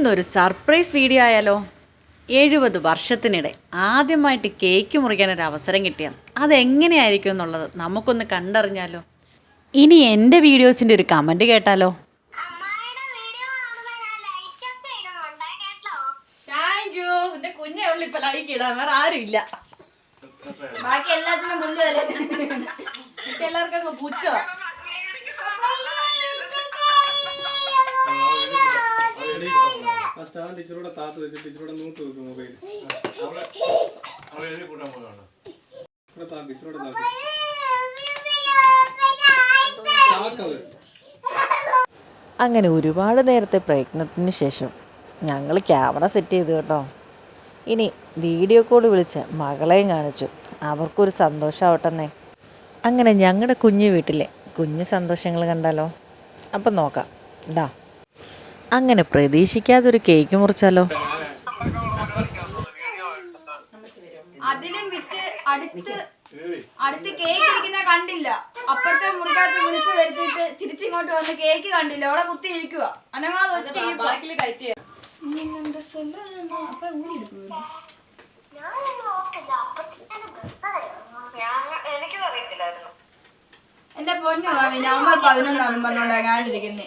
ഇന്നൊരു surprise video ആയാലോ? 70 വർഷത്തിനിടെ ആദ്യമായിട്ട് കേക്ക് മുറിക്കാനൊരു അവസരം കിട്ടിയാൽ അതെങ്ങനെയായിരിക്കും എന്നുള്ളത് നമുക്കൊന്ന് കണ്ടറിഞ്ഞാലോ. ഇനി എൻ്റെ വീഡിയോസിൻ്റെ ഒരു കമൻറ്റ് കേട്ടാലോ. Thank you. എൻ്റെ കുഞ്ഞെ ഉള്ളു ഇപ്പം ലൈക്ക് ഇടാൻ, വേറെ ആരും ഇല്ല. ബാക്കി എല്ലാത്തിനും എല്ലാവർക്കും പുച്ചോ. ടീച്ചറോടെ താത്ത് വെച്ച് ടീച്ചറോടെ നൂത്ത് വെക്കും മൊബൈൽ. അങ്ങനെ ഒരുപാട് നേരത്തെ പ്രയത്നത്തിന് ശേഷം ഞങ്ങൾ ക്യാമറ സെറ്റ് ചെയ്തു കേട്ടോ. ഇനി വീഡിയോ കോൾ വിളിച്ച് മകളെയും കാണിച്ചു. അവർക്കൊരു സന്തോഷമാവട്ടെന്നേ. അങ്ങനെ ഞങ്ങളുടെ കുഞ്ഞു വീട്ടിലെ കുഞ്ഞു സന്തോഷങ്ങൾ കണ്ടാലോ. അപ്പം നോക്കാം. ഇതാ അങ്ങനെ പ്രതീക്ഷിക്കാതൊരു കേക്ക് മുറിച്ചാലോ. അതിലും വിറ്റ് അടുത്ത് കേക്ക് ഇരിക്കുന്ന കണ്ടില്ല. അപ്പുറത്തെ മുറിക്കകത്ത് വിളിച്ച് വരുത്തിയിട്ട് തിരിച്ചിങ്ങോട്ട് വന്ന് കേക്ക് കണ്ടില്ല. അവിടെ കുത്തി ഇരിക്കുക. അനങ്ങാതെ ഒറ്റ എന്റെ പൊന്നു മാമി, നവംബർ 11 പറഞ്ഞോണ്ടാ ഞാനിരിക്കുന്നേ.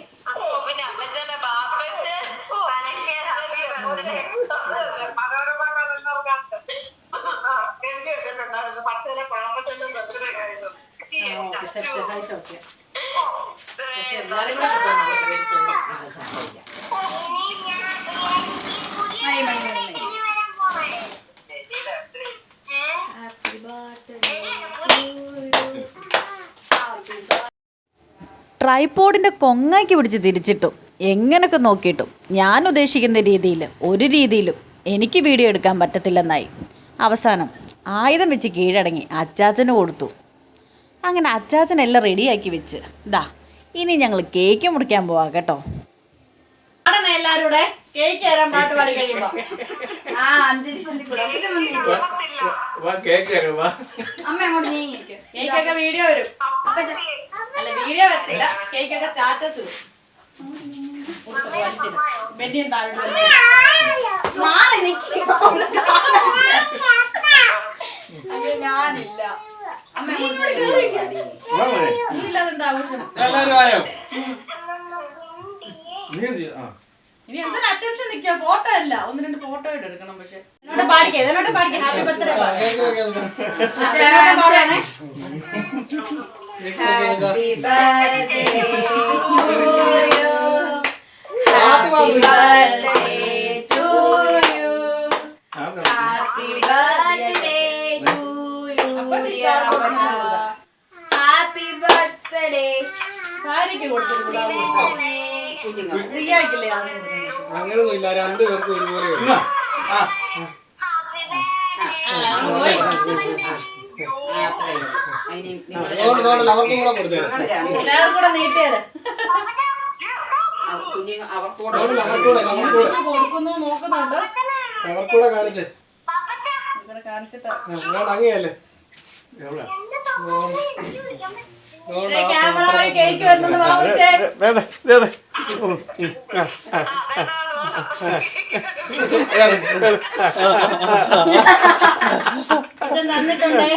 ട്രൈപോഡിൻ്റെ കൊങ്ങാക്കി പിടിച്ച് തിരിച്ചിട്ടും എങ്ങനെയൊക്കെ നോക്കിയിട്ടും ഞാൻ ഉദ്ദേശിക്കുന്ന ഒരു രീതിയിലും എനിക്ക് വീഡിയോ എടുക്കാൻ പറ്റത്തില്ലെന്നായി. അവസാനം ആയുധം വെച്ച് കീഴടങ്ങി അച്ചാച്ചന് കൊടുത്തു. അങ്ങനെ അച്ചാച്ചനെല്ലാം റെഡിയാക്കി വെച്ച് ഇതാ ഇനി ഞങ്ങൾ കേക്ക് മുറിക്കാൻ പോവാം കേട്ടോ. എല്ലാവരും കൂടെ കേക്ക് തരാൻ പാട്ട് പാടി കഴിയുമ്പോ കേക്കൊക്കെ വീഡിയോ വരും. അല്ല, വീഡിയോ വരത്തില്ല, കേക്കൊക്കെ സ്റ്റാറ്റസ് വരും. ബെന്നിയും താഴോട്ട് ഞാനില്ല. ഇല്ലാതെന്താ ആവശ്യം? ഇനി എന്തിനാ അറ്റൻഷൻ നിൽക്കുക? ഫോട്ടോ അല്ല, 1-2 ഫോട്ടോ എടുക്കണം. പക്ഷെ എന്നോട് പാടിക്കേ, ഇതിനോട്ട് പാടിക്കേ. ഹാപ്പി ബർത്ത്ഡേ പറയണേ. Happy birthday to you. Happy birthday to you. Dear Appacha. Happy birthday. ആരൊക്കെ കൊടുത്തിട്ടില്ല? അങ്ങനൊന്നും ഇല്ല, രണ്ടുപേർക്കും ഒരുപോലെ. അവർക്കും കൂടെ കൊടുത്തേരും. അവർക്കൂടെ കാണിച്ചേ. അങ്ങയല്ലേ ക്യാമറ വഴി കേക്ക് വരുന്നുണ്ട്. തന്നിട്ടുണ്ടേ.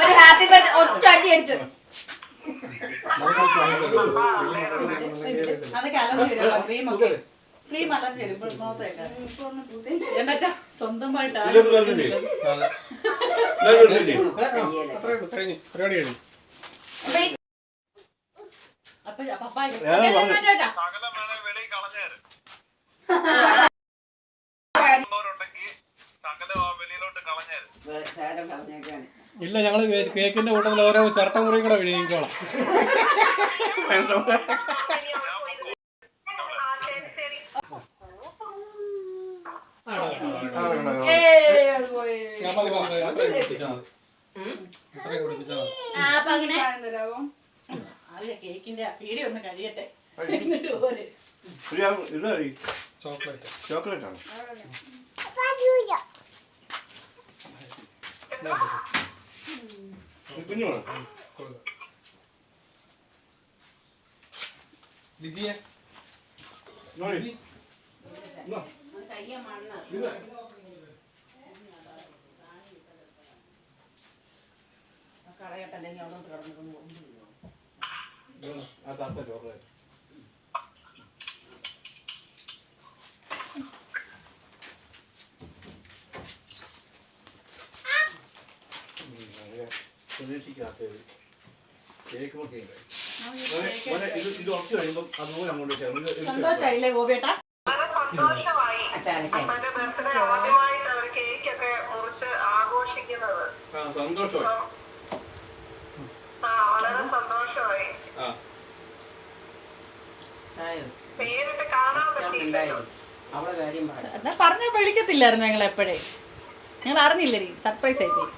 ഒരു ഹാപ്പി ബർത്ത്ഡേ ഒറ്റ അടി അടിച്ചു. സ്വന്തമായിട്ട് ഇല്ല, ഞങ്ങള് കേക്കിന്റെ കൂട്ടത്തിൽ ഓരോ ചിരട്ട മുറിയും കൂടെ വിഴുങ്ങിക്കോളാം. അത് പോയി. ഞാൻ മതി അത്രയും കുടിപ്പിച്ചാൽ മതി. അത്രയും കുടിപ്പിച്ചാൽ മതി. സാധനം തരാമോ? കേക്കിന്റെ പീടി ഒന്ന് കഴിയട്ടെ എന്നിട്ട് പോലെ ഇതായി ചോക്ലേറ്റ്. ചോക്ലേറ്റ് ആണ് കുഞ്ഞു വേണം. കൊടുക്കാം. ലിജിയെ ലിജി. ഇന്നാ. ഇത്. ഇതാണ് ആ തത്ത ചോക്ലേറ്റ്. പ്രതീക്ഷിക്കാത്തത് കേക്ക് മുറിയുണ്ട്. ഇത് ഉറച്ചു കഴിയുമ്പോൾ അതുപോലെ അങ്ങോട്ട് ചേർന്ന് സന്തോഷായില്ലേ ഗോപിയേട്ടാ? സന്തോഷമായി അപ്പന്റെ ബർത്ത്ഡേ ആദ്യമായിട്ട് അവർ കേക്ക് ഒക്കെ മുറിച്ച് ആഘോഷിക്കുന്നത്. സന്തോഷമായി. വളരെ സന്തോഷമായി. ആ നേരിട്ട് കാണാൻ പറ്റിയില്ലല്ലോ. എന്നാ പറഞ്ഞ വിളിക്കത്തില്ലായിരുന്നു ഞങ്ങൾ എപ്പോഴേ. ഞങ്ങൾ അറിഞ്ഞില്ലേ, സർപ്രൈസ് ആയിപ്പോയി.